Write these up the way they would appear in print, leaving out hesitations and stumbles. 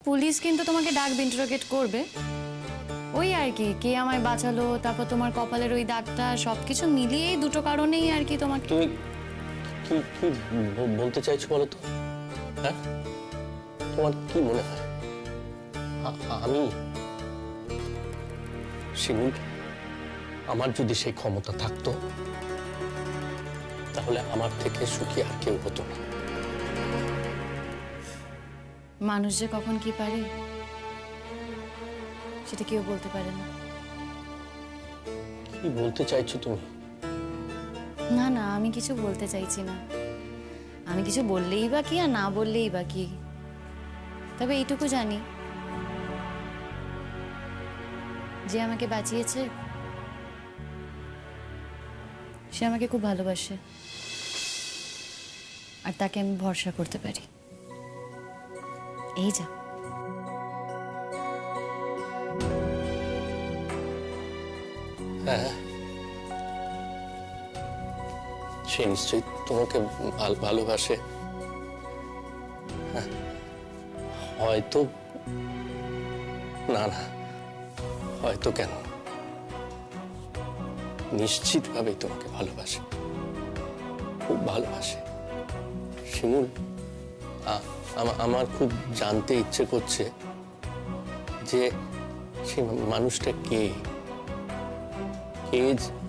Police কিন্তু তোমাকে ডাকবে, ইন্টারোগেট করবে। ওই আর কি, কে আমায় বাঁচালো, তারপর তোমার কপালের ওই দাগটা, সবকিছু মিলিয়েই দুটো কারণেই আর কি তোমাকে। তুমি কি কি বলতে চাইছো বলো তো? হ্যাঁ, তোমার কি মনে হয় আমি শিমুল, আমার যদি সেই ক্ষমতা থাকতো তাহলে আমার থেকে সুখী আর কেউ হতো না। মানুষ যে কখন কি পারে সেটা কেউ বলতে পারে না। কি বলতে চাইছো তুমি? না না, আমি কিছু বলতে চাইছি না। আমি কিছু বললেই বা কি আর না বললেই বা কি। তবে এইটুকু জানি, যে আমাকে বাঁচিয়েছে সে আমাকে খুব ভালোবাসে, আর তাকে আমি ভরসা করতে পারি। এই যা। হ্যাঁ, সে নিশ্চয়ই তোমাকে ভালোবাসে। হ্যাঁ, হয়তো না না, হয়তো কেন, নিশ্চিতভাবে তোমাকে ভালোবাসে, খুব ভালোবাসে। শিমুল, আমার খুব জানতে ইচ্ছে করছে যে সে মানুষটা কে, কে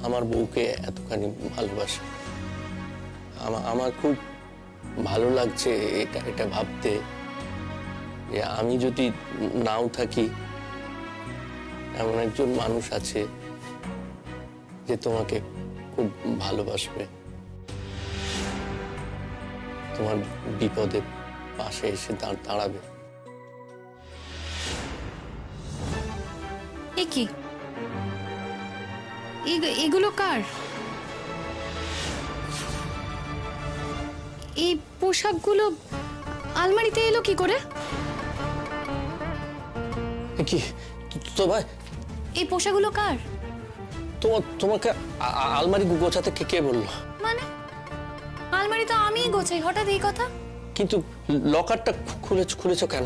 আমার বউকে এতখানি ভালোবাসে। আমার খুব ভালো লাগছে এটা ভাবতে যে আমি যদি নাও থাকি, এমন একজন মানুষ আছে যে তোমাকে খুব ভালোবাসবে, তোমার বিপদে পাশে এসে দাঁড়াবে। এ কি, এগুলো কার? এই পোশাকগুলো আলমারিতে এলো কি করে? কি তো ভাই, এই পোশাকগুলো কার? তোমাকে আলমারি গোছাতে কে বললো? মানে আলমারি তো আমিই গোছাই, হঠাৎ এই কথা? কিন্তু লকারটা খুলেছো কেন?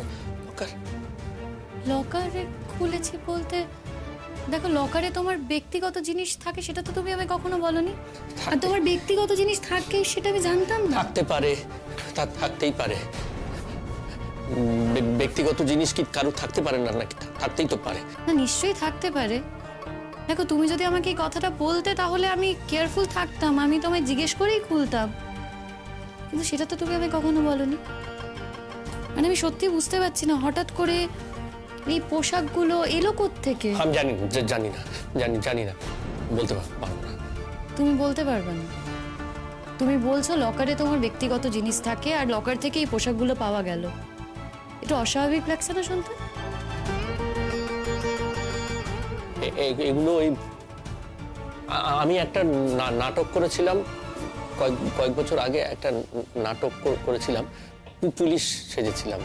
লকারে খুলেছি বলতে, দেখো লকারে তোমার ব্যক্তিগত জিনিস থাকে, সেটা তো তুমি আমি কখনো বলনি। আর তোমার ব্যক্তিগত জিনিস থাকে সেটা আমি জানতাম না। থাকতে পারে, থাকতেই পারে। ব্যক্তিগত জিনিস কি কারো থাকতে পারে না নাকি? থাকতেই তো পারে। না, নিশ্চয়ই থাকতে পারে। দেখো তুমি যদি আমাকে এই কথাটা বলতে তাহলে আমি কেয়ারফুল থাকতাম, আমি তোমায় জিজ্ঞেস করেই খুলতাম, কিন্তু সেটা তো তুমি আমি কখনো বলনি। মানে আমি সত্যি বুঝতে পারছি না, হঠাৎ করে এই পোশাকগুলো এলো কোত্থেকে? আমি জানি না, বলতে পারবো না। তুমি বলতে পারবে না? তুমি বলছো লকারে তোমার ব্যক্তিগত জিনিস থাকে আর লকার থেকে এই পোশাকগুলো পাওয়া গেল। এটা অস্বাভাবিক লাগছে না শুনতে? এগুলো ওই আমি একটা নাটক করেছিলাম কয়েক বছর আগে, একটা নাটক করেছিলাম, পুলিশ সেজেছিলাম।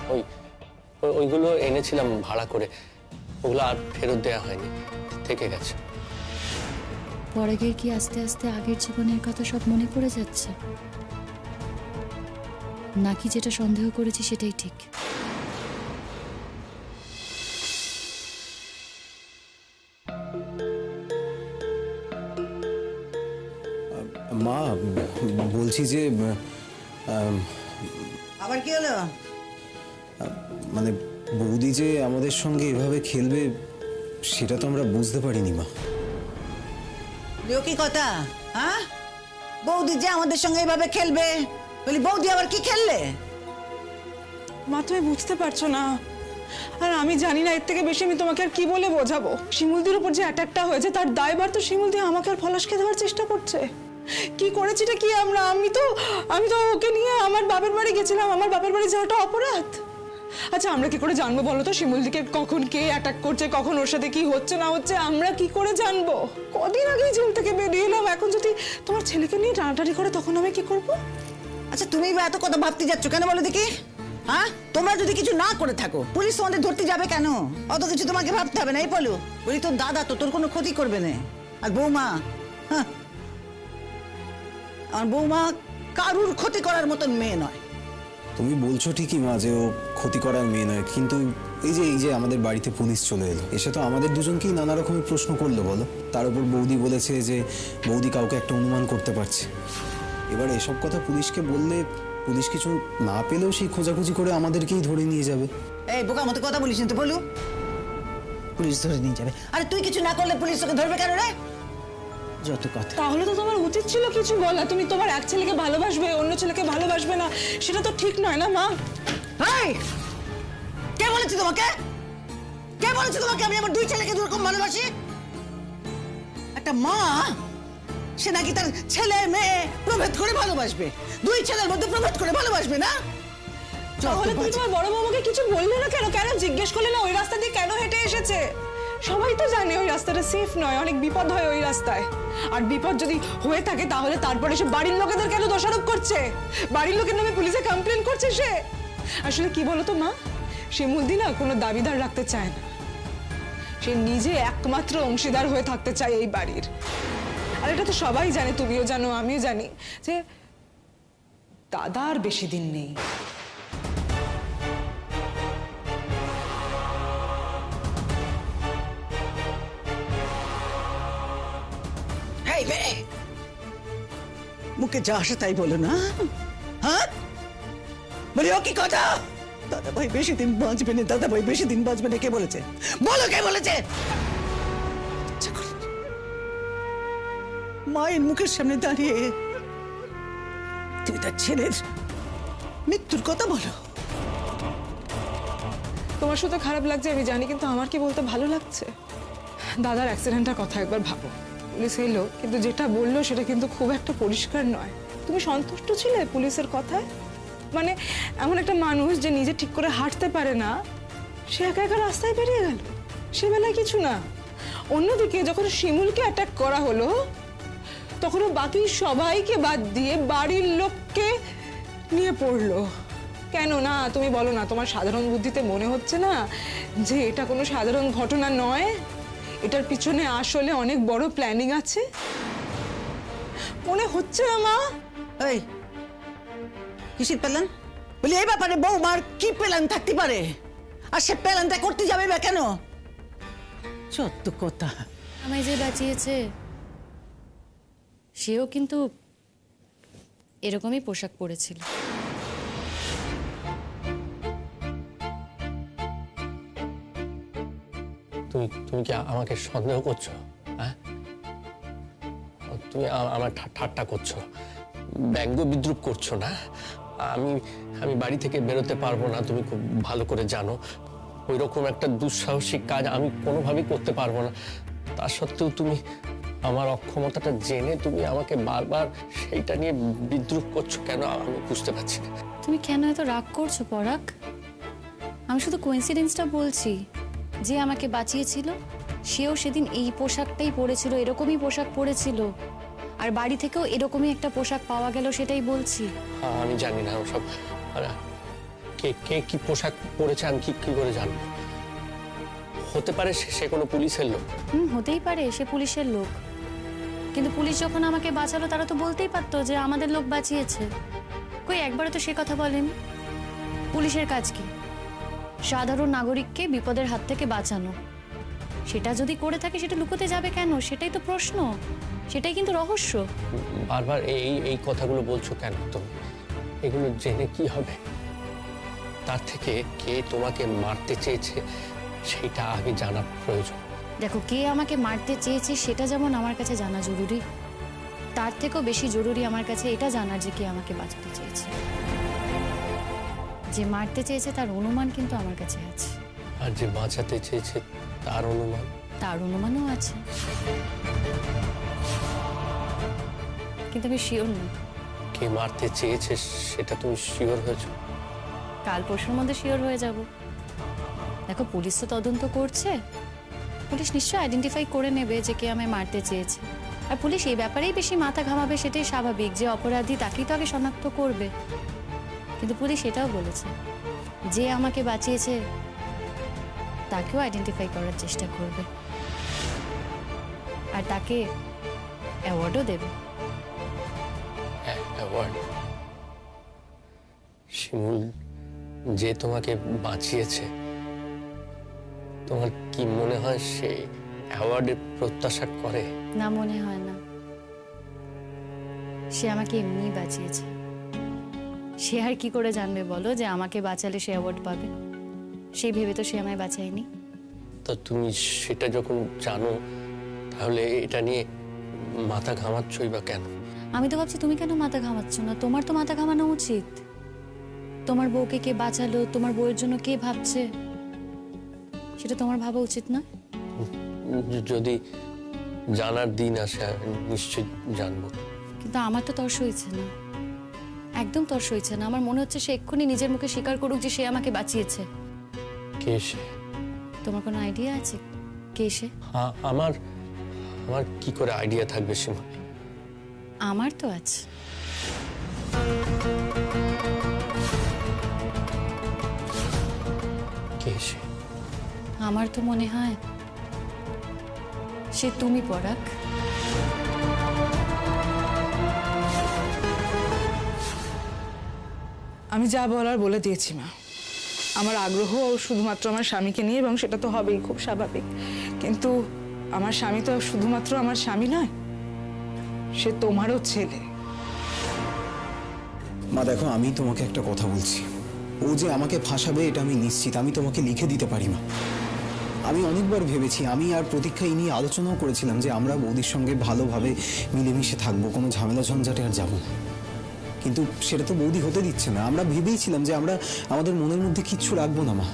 ওইগুলো এনেছিলাম ভাড়া করে, ওগুলো আর ফেরত দেওয়া হয়নি, থেকে গেছে। পরে গিয়ে কি আস্তে আস্তে আগের জীবনের কথা সব মনে পড়ে যাচ্ছে, নাকি যেটা সন্দেহ করেছি সেটাই ঠিক? মা, বলছি যে আবার কি হলো? মানে বৌদি যে আমাদের সঙ্গে এভাবে খেলবে সেটা তো আমরা বুঝতে পারিনি মা। কি কথা? হ্যাঁ, বৌদি যে আমাদের সঙ্গে এভাবে খেলবে, বলি বৌদি আবার কি খেললে? মা, তুমি বুঝতে পারছো না, আর আমি জানি না এর থেকে বেশি আমি তোমাকে আর কি বলে বোঝাবো। শিমুলদির উপর যে অ্যাটাকটা হয়েছে তার দায়ভার তো শিমুলদি আমাকে আর পলাশকে দেওয়ার চেষ্টা করছে। কি করেছিটা কি আমরা? আমি তো ওকে নিয়ে আমার বাপের বাড়ি গেছিলাম, আমার বাপের বাড়ি যাওয়াটা অপরাধ? আচ্ছা, আমরা কি করে জানবো বলো তো শিমুলদিকে কখন কে অ্যাটাক করছে, কখন ওর সাথে কি হচ্ছে না হচ্ছে? আমরা কি করে জানবো? কদিন আগেই জেল থেকে বেরিয়ে এলাম, এখন যদি তোমার ছেলেকে নিয়ে টানাটানি করে তখন আমি কি করবো? আচ্ছা, তুমি বা এত কথা ভাবতে যাচ্ছ কেন বলো দেখি? হ্যাঁ, তোমরা যদি কিছু না করে থাকো পুলিশ তোমাদের ধরতে যাবে কেন? অত কিছু তোমাকে ভাবতে হবে না। এই বলো, বলি তোর দাদা তো তোর কোনো ক্ষতি করবে না। আর বৌমা, হ্যাঁ, আমার বৌমা কারুর ক্ষতি করার মতন মেয়ে নয়। তুমি বলছো ঠিকই মা যে ও ক্ষতি করার মেয়ে নয়, কিন্তু এই যে আমাদের বাড়িতে পুলিশ চলে এলো, এসে তো আমাদের দুজনকেই নানা রকমের প্রশ্ন করলো বলো। তার উপর বৌদি বলেছে যে বৌদি কাউকে একটা অনুমান করতে পারছে। এবার এসব কথা পুলিশকে বললে পুলিশ কিছু না পেলেও সেই খোঁজাখুঁজি করে আমাদেরকেই ধরে নিয়ে যাবে। এই বোকা মতো কথা বলিস না তো বলু, পুলিশ ধরে নিয়ে যাবে। আরে তুই কিছু না করলে পুলিশ তোকে ধরবে কেন রে? যত কথা। তাহলে তো তোমার উচিত ছিল কিছু বলা। তুমি তোমার এক ছেলেকে ভালোবাসবে, অন্য ছেলেকে ভালোবাসবে না, সেটা তো ঠিক নয় না মা। এই, কে বলেছে তোমাকে? কে বলেছে তোমাকে আমি আমার দুই ছেলেকে দুরকম ভালোবাসি? একটা মা সে নাকি তার ছেলে মেয়ে প্রভেদ করে ভালোবাসবে, দুই ছেলের মধ্যে প্রভেদ করে ভালোবাসবে না? তাহলে তুমি তোমার বড় বৌমাকে কিছু বললে না কেন? কেন জিজ্ঞেস করলে না ওই রাস্তা দিয়ে কেন হেঁটে এসেছে? সবাই তো জানে ওই রাস্তাটা সেফ নয়, অনেক বিপদ হয় ওই রাস্তায়। আর বিপদ যদি হয়ে থাকে তাহলে তারপরে সে বাড়ির লোকেদের কেন দোষারোপ করছে? বাড়ির লোকের নামে পুলিশে কমপ্লেন করছে সে। আসলে কি বলতো মা, শিমুলদি না কোনো দাবিদার রাখতে চায় না, সে নিজে একমাত্র অংশীদার হয়ে থাকতে চায় এই বাড়ির। আর এটা তো সবাই জানে, তুমিও জানো, আমিও জানি যে দাদা আর বেশি দিন নেই। এই মেয়ে, মুখে যা আসে তাই বলো না, হ্যাঁ? বলি ও কি কথা? দাদা ভাই বেশি দিন বাঁচবে না, দাদা ভাই বেশি দিন বাঁচবে না, কে বলেছে? বলো কে বলেছে? ইচ্ছা করে মায়ের মুখের সামনে দাঁড়িয়ে তুমি তার ছেলের মৃত্যুর কথা বলো। তোমার শুধু খারাপ লাগছে আমি জানি, কিন্তু আমার কি বলতে ভালো লাগছে? দাদার অ্যাক্সিডেন্টটার কথা একবার ভাবো। পুলিশ এলো, কিন্তু যেটা বললো সেটা কিন্তু খুব একটা পরিষ্কার নয়। তুমি সন্তুষ্ট ছিলে পুলিশের কথায়? মানে এমন একটা মানুষ যে নিজে ঠিক করে হাঁটতে পারে না, সে একা একা রাস্তায় বেরিয়ে গেল, সে বেলায় কিছু না। অন্যদিকে যখন শিমুলকে অ্যাটাক করা হলো তখনও বাকি সবাইকে বাদ দিয়ে বাড়ির লোককে নিয়ে পড়লো। কেন না তুমি বলো না? তোমার সাধারণ বুদ্ধিতে মনে হচ্ছে না যে এটা কোনো সাধারণ ঘটনা নয়? এটার পিছনে আসলে অনেক বড় প্ল্যানিং আছে? মনে হচ্ছে না মা? এই কিসের প্ল্যান? বলি এই ব্যাপারে বৌমার কি প্ল্যান থাকতে পারে? আর সে প্ল্যানটা করতে যাবে বা কেন? যত কথা। আমায় যে বাঁচিয়েছে সেও কিন্তু এরকমই পোশাক পরেছিল। তুমি তুমি কি আমাকে সন্দেহ করছো? হ্যাঁ, তুমি আমার ঠাট্টা করছো, ব্যঙ্গ বিদ্রুপ করছো না? আমি আমি বাড়ি থেকে বেরোতে পারবো না, তুমি খুব ভালো করে জানো। ওই রকম একটা দুঃসাহসিক কাজ আমি কোনোভাবেই করতে পারবো না। তা সত্ত্বেও তুমি আমার অক্ষমতাটা জেনে তুমি আমাকে বারবার সেইটা নিয়ে বিদ্রুপ করছো কেন? আমি বুঝতে পারছি না। তুমি কেন এত রাগ করছো পরাগ? আমি শুধু কোইন্সিডেন্সটা বলছি, যে আমাকে বাঁচিয়েছিল সেও সেদিন এই পোশাকটাই পরেছিল, এরকমই পোশাক পরেছিল, আর বাড়ি থেকেও এরকমই একটা পোশাক পাওয়া গেল, সেটাই বলছি। আমি জানি না ওসব, কে কে কি পোশাক পরেছে আমি কি করে জানবো? হতে পারে সে কোনো পুলিশের লোক। হতেই পারে সে পুলিশের লোক, কিন্তু পুলিশ যখন আমাকে বাঁচালো তারা তো বলতেই পারতো যে আমাদের লোক বাঁচিয়েছে। কই একবারও তো সে কথা বলেনি। পুলিশের কাজ কি? সাধারণ নাগরিককে বিপদের হাত থেকে বাঁচানো। সেটা যদি করে থাকে সেটা লুকোতে যাবে কেন? সেটাই তো প্রশ্ন, সেটাই কিন্তু রহস্য। বারবার এই কথাগুলো বলছো কেন তুমি? এগুলো জেনে কি হবে? তার থেকে কে তোমাকে মারতে চেয়েছে সেটা আগে জানা প্রয়োজন। দেখো, কে আমাকে মারতে চেয়েছে সেটা যেমন আমার কাছে জানা জরুরি, তার থেকেও বেশি জরুরি আমার কাছে এটা জানার যে কে আমাকে বাঁচাতে চেয়েছে। যে মারতে চেয়েছে তার অনুমান কিন্তু আমার কাছে আছে, আর যে বাঁচাতে চেয়েছে তার অনুমান? তার অনুমানও আছে, কিন্তু আমি শিওর না। কে মারতে চেয়েছে সেটা তুমি শিওর হয়েছো? কাল পরশুর মধ্যে শিওর হয়ে যাব। দেখো, পুলিশ তো তদন্ত করছে, পুলিশ নিশ্চয়ই আইডেন্টিফাই করে নেবে যে কে আমায় মারতে চেয়েছে। আর পুলিশ এই ব্যাপারেই বেশি মাথা ঘামাবে, সেটাই স্বাভাবিক, যে অপরাধী তাকেই তো আগে শনাক্ত করবে। কিন্তু পুলিশ এটাও বলেছে যে আমাকে বাঁচিয়েছে তাকেও আইডেন্টিফাই করার চেষ্টা করবে, আর তাকে অ্যাওয়ার্ডও দেবে। অ্যাওয়ার্ড? শিমুল যে তোমাকে বাঁচিয়েছে তোমার কি মনে হয় সে অ্যাওয়ার্ডের প্রত্যাশা করে? না, মনে হয় না। সে আমাকে এমনিই বাঁচিয়েছে। সে আর কি করে জানবে বলো যে আমাকে বাঁচালে সে অ্যাওয়ার্ড পাবে? সেই ভেবে তো সে আমায় বাঁচায়নি। তা তুমি সেটা যখন জানো তাহলে এটা নিয়ে মাথা ঘামাচ্ছই বা কেন? আমি তো ভাবছি তুমি কেন মাথা ঘামাচ্ছ না? তোমার তো মাথা ঘামানো উচিত। তোমার বউকে কে বাঁচালো, তোমার বউয়ের জন্য কে ভাবছে, সেটা তোমার ভাবা উচিত না? যদি জানার দিন আসে নিশ্চয় জানবো। কিন্তু আমার তো তর্স হয়েছে না, একদম তর্স হয়েছে না। আমার মনে হচ্ছে সে এক্ষুনি নিজের মুখে স্বীকার করুক যে সে আমাকে বাঁচিয়েছে। কে সে? তোমার কোনো আইডিয়া আছে কে সে? আমার কি করে আইডিয়া থাকবে সীমা? আমার তো আছে। কে সে? আমার তো মনে হয় সে তুমি, পরাগ। আমি যা বলার বলে দিয়েছি মা। আমার আগ্রহ শুধুমাত্র আমার স্বামীকে নিয়ে, এবং সেটা তো হবেই, খুব স্বাভাবিক। কিন্তু আমার স্বামী তো শুধুমাত্র আমার স্বামী নয়, সে তোমারও ছেলে। মা দেখো, আমি তোমাকে একটা কথা বলছি, ও যে আমাকে ফাঁসাবে এটা আমি নিশ্চিত। আমি তোমাকে লিখে দিতে পারি মা। আমি অনেকবার ভেবেছি, আমি আর প্রতীক্ষা এই নিয়ে আলোচনাও করেছিলাম যে আমরা বৌদির সঙ্গে ভালোভাবে মিলেমিশে থাকবো, কোনো ঝামেলা ঝঞ্ঝাটে আর যাবো না। কিন্তু সেটা তো বৌদি হতে দিচ্ছে না। আমরা ভেবেইছিলাম যে আমরা আমাদের মনের মধ্যে কিচ্ছু রাখবো না মা,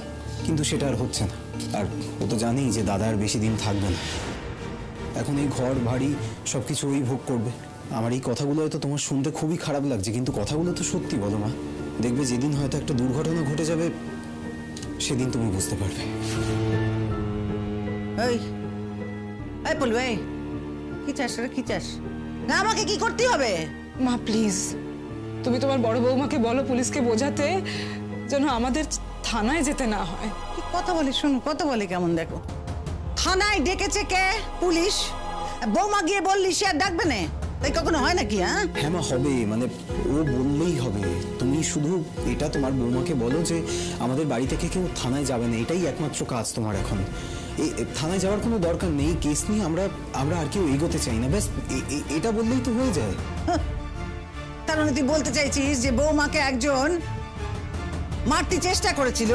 কিন্তু সেটা আর হচ্ছে না। আর ও তো জানেই যে দাদা আর বেশি দিন থাকবে না। এখন এই ঘর বাড়ি সব কিছু ওই ভোগ করবে। আমার এই কথাগুলো হয়তো তোমার শুনতে খুবই খারাপ লাগছে, কিন্তু কথাগুলো তো সত্যি। বলো মা, দেখবে যেদিন হয়তো একটা দুর্ঘটনা ঘটে যাবে সেদিন তুমি বুঝতে পারবে। এই এই বলু, এই কি চাস রে, কি চাস? না আমাকে কি করতে হবে? মা প্লিজ, তুমি তোমার বড় বৌমাকে বলো পুলিশকে বোঝাতে, যেন আমাদের থানায় যেতে না হয়। কি কথা বলে শুন, কথা বলে কেমন দেখো। থানায় ডেকেছে কে? পুলিশ। বৌমা গিয়ে বললি সে আর ডাকবে না? তাই কখনো হয় নাকি? হ্যাঁ মা, হবে, মানে ও বললেই হবে। তুমি শুধু এটা তোমার বৌমাকে বলো যে আমাদের বাড়ি থেকে কেউ থানায় যাবে না, এটাই একমাত্র কাজ তোমার এখন। থানায় যাওয়ার কোনো দরকার নেই। কেস নিয়ে আমরা আর কেউ এগোতে চাই না, ব্যাস এটা বললেই তো হয়ে যায়। তার মানে তুই বলতে চাইছিস যে বৌমাকে একজন মারতে চেষ্টা করেছিল,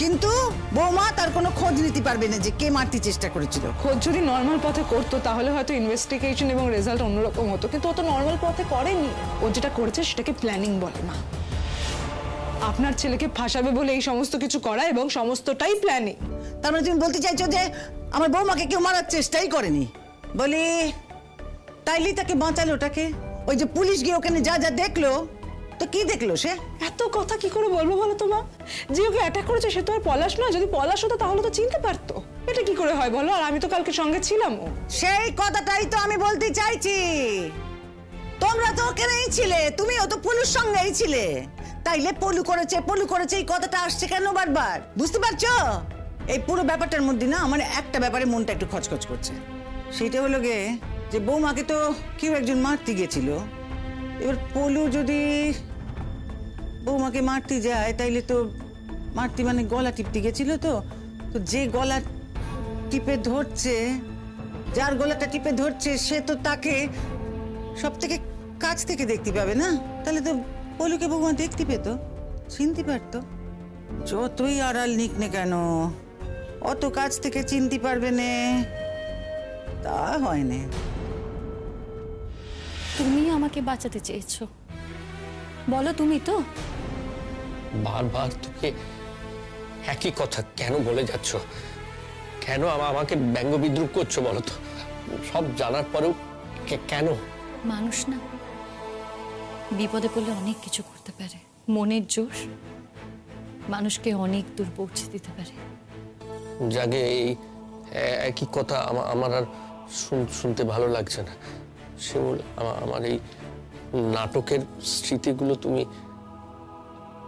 কিন্তু বৌমা তার কোনো খোঁজ নিতে পারবে না যে কে মারতে চেষ্টা করেছিল? খোঁজ যদি নর্মাল পথে করতো তাহলে হয়তো ইনভেস্টিগেশন এবং রেজাল্ট অন্যরকম হতো, কিন্তু ও তো নর্মাল পথে করেনি। ও যেটা করেছে সেটাকে প্ল্যানিং বলে মা। আপনার ছেলেকে ফাঁসাবে বলে এই সমস্ত কিছু করা, এবং সমস্তটাই প্ল্যানিং। তার মানে তুমি বলতে চাইছো যে আমার বৌমাকে কেউ মারার চেষ্টাই করেনি? বলি তাইলেই তাকে বাঁচালো ওটাকে? ওই যে পুলিশ গিয়ে ওখানে যা যা দেখলো, তো কি দেখলো সে? এত কথা কি করে বলবো বলো তো মা? যে ওকে অ্যাটাক করেছে সে তো আর পলাশ নয়। যদি পলাশ হতো তাহলে তো চিনতে পারতো। এটা কি করে হয় বলো? আর আমি তো কালকে সঙ্গে ছিলাম। সেই কথাটাই তো আমি বলতে চাইছি। তোমরা তো ওখানেই ছিলে, তুমিও তো পুলিশ সঙ্গেই ছিলে। তাইলে পলু করেছে এই কথাটা আসছে কেন বারবার? বুঝতে পারছো? এই পুরো ব্যাপারটার মধ্যে না আমার একটা ব্যাপারে মনটা একটু খচখচ করছে। সেটা হলো গে যে বৌমাকে তো কেউ একজন মারতে গেছিল। এবার পলু যদি বৌমাকে মারতে যায় তাইলে তো মারতে মানে গলা টিপতে গেছিল। তো যে গলা টিপে ধরছে, যার গলাটা টিপে ধরছে সে তো তাকে সব থেকে কাছ থেকে দেখতে পাবে না? তাহলে তো পলুকে বৌমা দেখতে পেত, চিনতে পারতো। যতই আড়াল নিক না কেন অত কাছ থেকে চিনতে পারবে না, তা হয় না। তুমি আমাকে বাঁচাতে চেয়েছো, বলো তুমি তো। বারবার তোকে একই কথা কেন বলে যাচ্ছ? কেন আমাকে ব্যঙ্গ বিদ্রুপ করছো বলো তো? সব জানার পরেও কেন? মানুষ না বিপদে পড়লে অনেক কিছু করতে পারে। মনের জোর মানুষকে অনেক দূর পৌঁছে দিতে পারে। জাগে এই একই কথা আমার আর শুনতে ভালো লাগছে না। শিমুল, আমার এই নাটকের স্মৃতিগুলো তুমি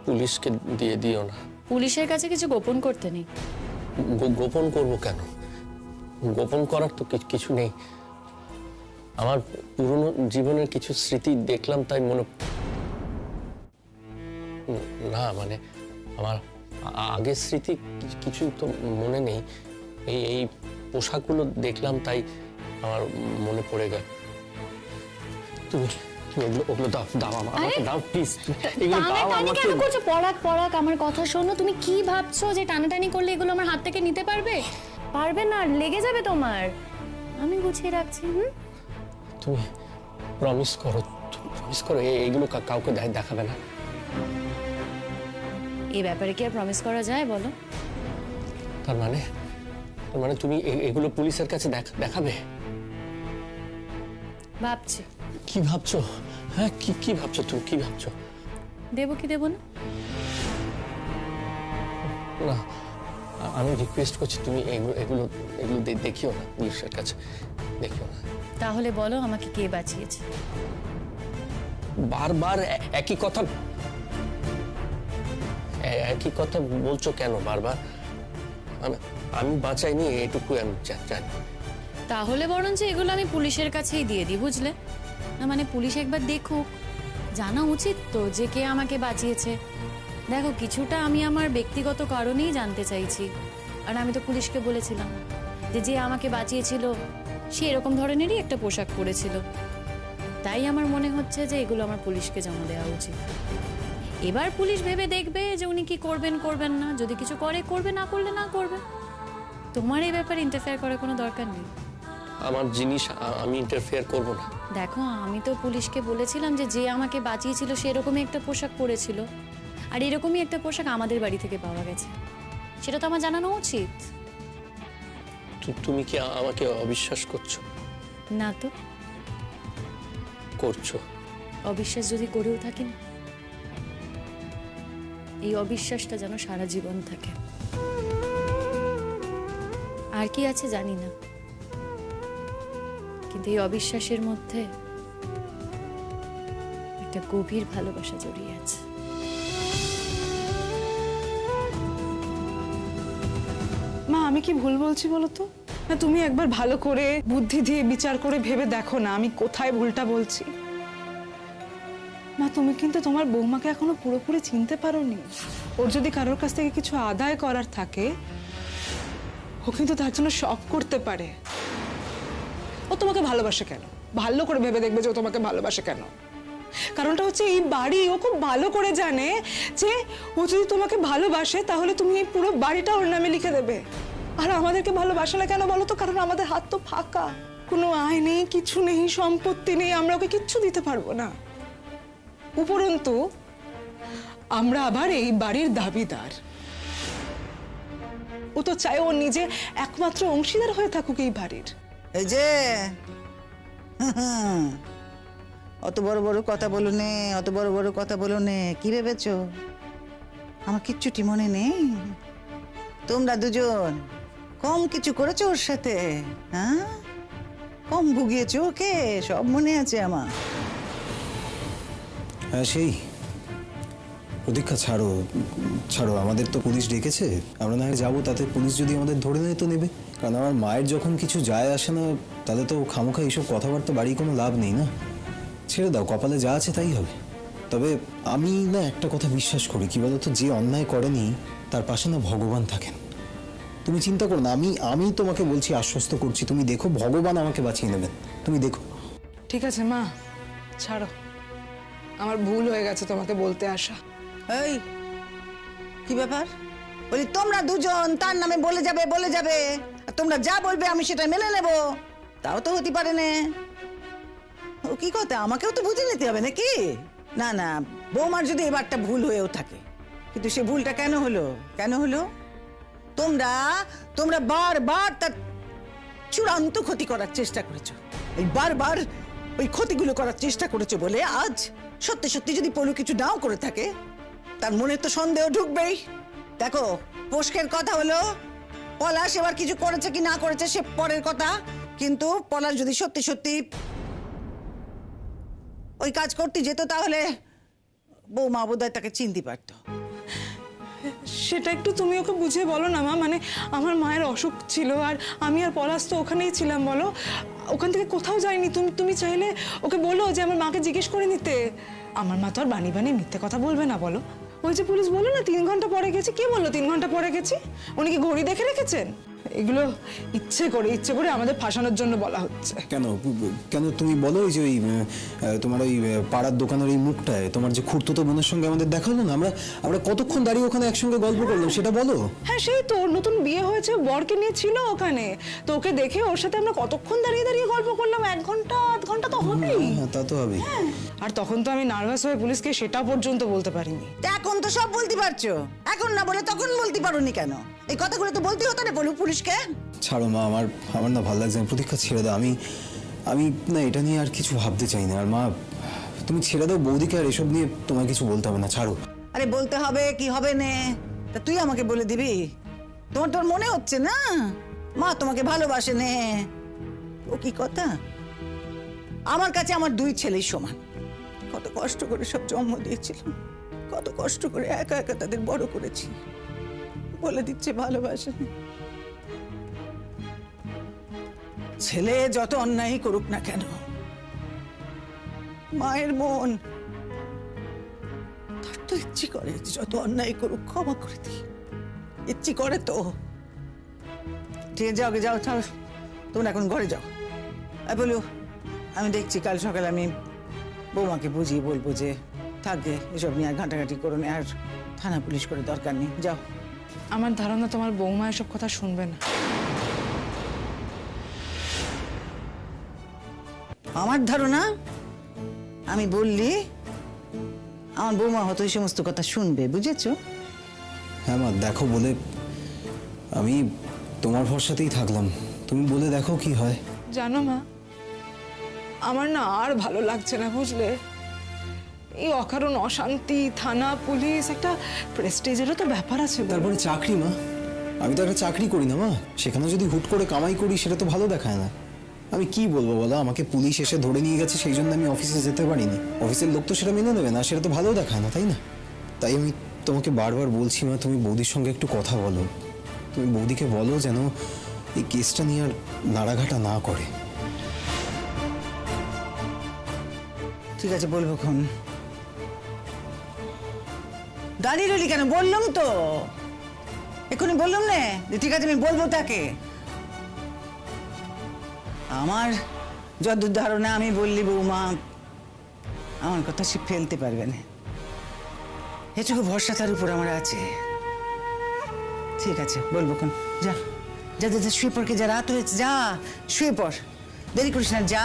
পুলিশকে দিয়ে দিও না। পুলিশের কাছে কিছু গোপন করতে নেই। গোপন করব কেন? গোপন করার তো কিছু নেই। আমার পুরনো জীবনের কিছু স্মৃতি দেখলাম তাই মনে না, মানে আগের স্মৃতি কিছুই তো মনে নেই। এই পোশাকগুলো দেখলাম তাই আমার মনে পড়ে গেল। তুমি ওগুলো দাও আমাকে দাও প্লিজ, এগুলো দাও আমাকে। কেন করছো? পরাক আমার কথা শোনো। তুমি কি ভাবছো যে টানাটানি করলে এগুলো আমার হাত থেকে নিতে পারবে? পারবে না, লেগে যাবে তোমার। আমি গুছিয়ে রাখছি। তুমি প্রমিস করো, এইগুলো কাউকে দেখাবে না। এই ব্যাপারে কি আর প্রমিস করা যায় বলো? তার মানে তুমি এগুলো পুলিশের কাছে দেখাবে? ভাবছি। কি ভাবছো? হ্যাঁ, কি ভাবছো তুমি? কি ভাবছো? দেবো কি দেবো না? না, আমি রিকোয়েস্ট করছি তুমি এগুলো দেখিও না, পুলিশের কাছে দেখিও না। তাহলে বলো আমাকে কে বাঁচিয়েছে? বারবার একই কথা বলছো কেন বারবার? আমি বাঁচাইনি, এটুকু আমি জানি। তাহলে বরঞ্চ এগুলো আমি পুলিশের কাছেই দিয়ে দিই, বুঝলে? না মানে পুলিশ একবার দেখুক, জানা উচিত তো যে কে আমাকে বাঁচিয়েছে। দেখো, কিছুটা আমি আমার ব্যক্তিগত কারণেই জানতে চাইছি। আর আমি তো পুলিশকে বলেছিলাম যে আমাকে বাঁচিয়েছিল সে এরকম ধরনেরই একটা পোশাক পরেছিল। তাই আমার মনে হচ্ছে যে এগুলো আমার পুলিশকে জমা দেওয়া উচিত। এবার পুলিশ ভেবে দেখবে যে উনি কি করবেন না। যদি কিছু করবে, না করলে না করবে। তোমার এই ব্যাপারে ইন্টারফেয়ার করার কোনো দরকার নেই। আমার জিনিস আমি ইন্টারফেয়ার করব না। দেখো, আমি তো পুলিশকে বলেছিলাম যে আমাকে বাঁচিয়েছিল সে এরকমই একটা পোশাক পরেছিল। আর এরকমই একটা পোশাক আমাদের বাড়ি থেকে পাওয়া গেছে, সেটা তো আমার জানানো উচিত। তুমি কি আমাকে অবিশ্বাস করছো? না তো। করছো। অবিশ্বাস যদি করেও থাকি না, এই অবিশ্বাসটা যেন সারা জীবন থাকে। আর কি আছে জানি না, কিন্তু এই অবিশ্বাসের মধ্যে একটা গভীর ভালোবাসা জড়িয়ে আছে। মা, আমি কি ভুল বলছি বলো তো? না, তুমি একবার ভালো করে বুদ্ধি দিয়ে বিচার করে ভেবে দেখো না আমি কোথায় ভুলটা বলছি। মা, তুমি কিন্তু তোমার বৌমাকে এখনো পুরোপুরি চিনতে পারোনি। ওর যদি কারোর কাছ থেকে কিছু আদায় করার থাকে, ও কিন্তু তার জন্য সব করতে পারে। ও তোমাকে ভালোবাসে কেন? ভালো করে ভেবে দেখবে যে ও তোমাকে ভালোবাসে কেন। কারণটা হচ্ছে এই বাড়ি ও খুব ভালো করে জানে যে ও যদি তোমাকে ভালোবাসে তাহলে তুমি এই পুরো বাড়িটা ওর নামে লিখে দেবে। আর আমাদেরকে ভালোবাসে না কেন বলো তো? কারণ আমাদের হাত তো ফাঁকা, কোনো আয় নেই, কিছু নেই, সম্পত্তি নেই, আমরা ওকে কিচ্ছু দিতে পারবো না। উপরন্তু আমরা আবার এই বাড়ির দাবিদার। ও তো চায় ও নিজে একমাত্র অংশীদার হয়ে থাকুক এই বাড়ির। এই যে অত বড় বড় কথা বলো নে, অত বড় বড় কথা বলো নে। কি ভেবেছো আমার কিচ্ছুটি মনে নেই? তোমরা দুজন কম কিছু করেছো ওর সাথে? হ্যাঁ, কম ভুগিয়েছো ওকে, সব মনে আছে আমার। হ্যাঁ, সেই প্রতীক্ষা ছাড়ো। আমাদের তো পুলিশ ডেকেছে, আমরা না যাবো, তাতে পুলিশ যদি আমাদের ধরে নেয় তো নেবে। কারণ আমার মায়ের যখন কিছু যায় আসে না, তাহলে তো খামোখা এইসব কথাবার্তা বাড়ি কোনো লাভ নেই না। ছেড়ে দাও, কপালে যা আছে তাই হবে। তবে আমি না একটা কথা বিশ্বাস করি, কি বলতো, যে অন্যায় করেনি তার পাশে না ভগবান থাকেন। তুমি চিন্তা করো না, আমি তোমাকে বলছি, আশ্বস্ত করছি, তুমি দেখো ভগবান আমাকে বাঁচিয়ে নেবেন, তুমি দেখো। ঠিক আছে মা, ছাড়ো, আমার ভুল হয়ে গেছে তোমাকে বলতে আসা। এই কি ব্যাপার? বলি তোমরা দুজন তার নামে বলে যাবে, আর তোমরা যা বলবে আমি সেটা মেনে নেব, তাও তো হতে পারে না। ও কি কথা, আমাকেও তো বুঝে নিতে হবে নাকি? না না, বৌমার যদি এবারটা ভুল হয়েও থাকে, কিন্তু সে ভুলটা কেন হলো? তোমরা বারবার তার চূড়ান্ত ক্ষতি করার চেষ্টা করেছো। এই বারবার ওই ক্ষতিগুলো করার চেষ্টা করেছো বলে আজ সত্যি সত্যি যদি পলু কিছু নাও করে থাকে, তার মনে তো সন্দেহ ঢুকবেই। দেখো, পোস্কের কথা হলো, পলাশ এবার কিছু করেছে কি না করেছে সে পরের কথা, কিন্তু পলাশ যদি সত্যি সত্যি ওই কাজ করতে যেত তাহলে বৌমা বোধহয় তাকে চিনতে পারতো। সেটা একটু তুমি ওকে বুঝিয়ে বলো না মা। মানে আমার মায়ের অসুখ ছিল, আর আমি আর পলাশ তো ওখানেই ছিলাম, বলো, ওখান থেকে কোথাও যাইনি। তুমি চাইলে ওকে বলো যে আমার মাকে জিজ্ঞেস করে নিতে। আমার মা তো আর বানি মিথ্যে কথা বলবে না, বলো। ওই যে পুলিশ বললো না 3 ঘন্টা পরে গেছি, কে বললো 3 ঘন্টা পরে গেছি? উনি কি ঘড়ি দেখে রেখেছেন? এগুলো ইচ্ছে করে আমাদের ফাঁসানোর জন্য বলা হচ্ছে। কেন কেন তুমি বলো, ওই যে ওই তোমার ওই পাড়ার দোকানের ওই মুখটায় তোমার যে খুড়তুতো বোনের সঙ্গে আমাদের দেখা হলো না, আমরা কতক্ষণ দাঁড়িয়ে ওখানে একসঙ্গে গল্প করলাম সেটা বলো। হ্যাঁ সেই তো, ওর নতুন বিয়ে হয়েছে, বরকে নিয়ে ছিল ওখানে, তো ওকে দেখে ওর সাথে আমরা কতক্ষণ দাঁড়িয়ে দাঁড়িয়ে গল্প করলাম, 1 ঘন্টা 8 ঘন্টা তো হবেই। হ্যাঁ তা তো হবেই। আর তখন তো আমি নার্ভাস হয়ে পুলিশকে সেটা পর্যন্ত বলতে পারিনি। তা এখন তো সব বলতে পারছো, এখন না বলে তখন বলতে পারোনি কেন? এই কথাগুলো তো বলতে হতো না বলু পুলিশকে। ছাড়ো মা, আমার না ভালো লাগছে না, প্রতীক্ষা ছেড়ে দাও। আমি না এটা নিয়ে আর কিছু ভাবতে চাই না। আর মা তুমি ছেড়ে দাও বৌদিকে, আর এসব নিয়ে তোমার কিছু বলতে হবে না, ছাড়ো। আরে বলতে হবে কি হবে নে, তা তুই আমাকে বলে দিবি? তোর মনে হচ্ছে না মা তোমাকে ভালোবাসে নে? ও কি কথা? আমার কাছে আমার 2 ছেলেই সমান। কত কষ্ট করে সব জন্ম দিয়েছিলাম, কত কষ্ট করে একা একা তাদের বড় করেছি। বলে দিচ্ছে ভালোবাসে। ছেলে যত অন্যায় করুক না কেন, মায়ের মন তার তো ইচ্ছে করে যে যত অন্যায় করুক ক্ষমা করে দিই, ইচ্ছে করে তো। ঠিক আছে যাও, যাও যাও, তোমরা এখন ঘরে যাও। বলো আমি দেখছি কাল সকালে আমি বৌমাকে বুঝিয়ে বলবো যে থাকবে, এসব নিয়ে আর ঘাঁটাঘাঁটি করো না, আর থানা পুলিশ করে দরকার নেই, যাও। আমার ধারণা তোমার বৌমা এসব কথা শুনবে না। আমার ধারণা আমি বললি আমার বৌমা হয়তো এই সমস্ত কথা শুনবে, বুঝেছো? হ্যাঁ মা, দেখো বলে আমি তোমার ভরসাতেই থাকলাম, তুমি বলে দেখো কি হয়। জানো মা, আমার না আর ভালো লাগছে না, বুঝলে? এই অকারণ অশান্তি, থানা পুলিশ, একটা প্রেস্টিজেরও তো ব্যাপার আছে। তারপরে চাকরি মা, আমি তো একটা চাকরি করি না মা, সেখানে যদি হুট করে কামাই করি সেটা তো ভালো দেখায় না। আমি কি বলবো বলো, আমাকে পুলিশ এসে ধরে নিয়ে গেছে সেই জন্য আমি অফিসে যেতে পারিনি। অফিসের লোক তো সেটা মেনে নেবে না, সেটা তো ভালো দেখায় না, তাই না? তাই আমি তোমাকে বারবার বলছি মা, তুমি বৌদির সঙ্গে একটু কথা বলো। তুমি বৌদিকে বলো যেন এই কেসটা নিয়ে আর নাড়াঘাটা না করে। ঠিক আছে বলবো খন। দাঁড়িয়ে রইলি কেন? বললাম তো, এক্ষুনি বললাম না যে ঠিক আছে আমি বলবো তাকে। আমার যতদূর ধারণা আমি বললি বৌমা আমার কথা সে ফেলতে পারবে না, এটুকু ভরসা তার উপর আমার আছে। ঠিক আছে বলবো খন, যা যা যা শুয়ে পড়কে, যা রাত হয়েছে, যা শুয়ে পড়, দেরি করিস না, যা।